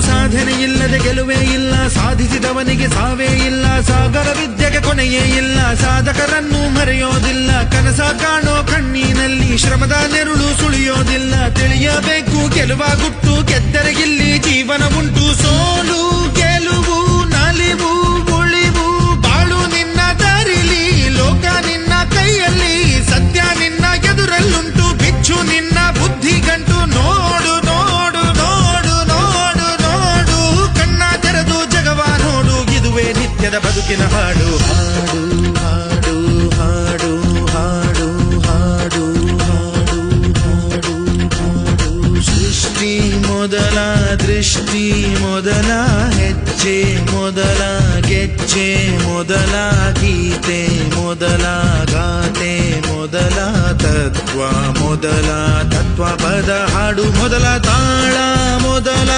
ಸಾಧನೆ ಇಲ್ಲದೆ ಗೆಲುವೇ ಇಲ್ಲ, ಸಾಧಿಸಿದವನಿಗೆ ಸಾವೇ ಇಲ್ಲ, ಸಾಗರ ವಿದ್ಯೆಗೆ ಕೊನೆಯೇ ಇಲ್ಲ, ಸಾಧಕರನ್ನು ಮರೆಯೋದಿಲ್ಲ, ಕನಸ ಕಾಣೋ ಕಣ್ಣಿನಲ್ಲಿ ಶ್ರಮದ ನೆರುಳು ಸುಳಿಯೋದಿಲ್ಲ, ತಿಳಿಯಬೇಕು ಗೆಲುವ ಗುಟ್ಟು, ಗೆದ್ದರೆ ಇಲ್ಲಿ ಜೀವನ ಉಂಟು, ಸೋಲು ಗೆಲುವು ನಲಿವು ಉಳಿವು ಬಾಳು ನಿನ್ನ ದಾರಿಲಿ, ಲೋಕ ನಿನ್ನ ಕೈಯಲ್ಲಿ, ಸತ್ಯ ನಿನ್ನ ಎದುರಲ್ಲುಂಟು, ಬಿಚ್ಚು ನಿನ್ನ ಬುದ್ಧಿ ಗಂಟು, ನೋಡು ನೋಡು ನೋಡು ನೋಡು ನೋಡು, ಕಣ್ಣ ತೆರೆದು ಜಗವ ನೋಡು, ಇದುವೇ ನಿತ್ಯದ ಬದುಕಿನ ಹಾಡು. ಹಾಡು ಹಾಡು ಹಾಡು ಹಾಡು ಹಾಡು ಹಾಡು ಹಾಡು ಹಾಡು. ಸೃಷ್ಟಿ ಮೊದಲ ದೃಷ್ಟಿ ಮೊದಲ ಹೆಜ್ಜೆ ಮೊದಲ ಗೆಜ್ಜೆ ಮೊದಲ ಗೀತೆ ಮೊದಲ ಗಾತೆ ಮೊದಲ ತತ್ವ ಮೊದಲ ತತ್ವ ಪದ ಹಾಡು ಮೊದಲ ತಾಳ ಮೊದಲ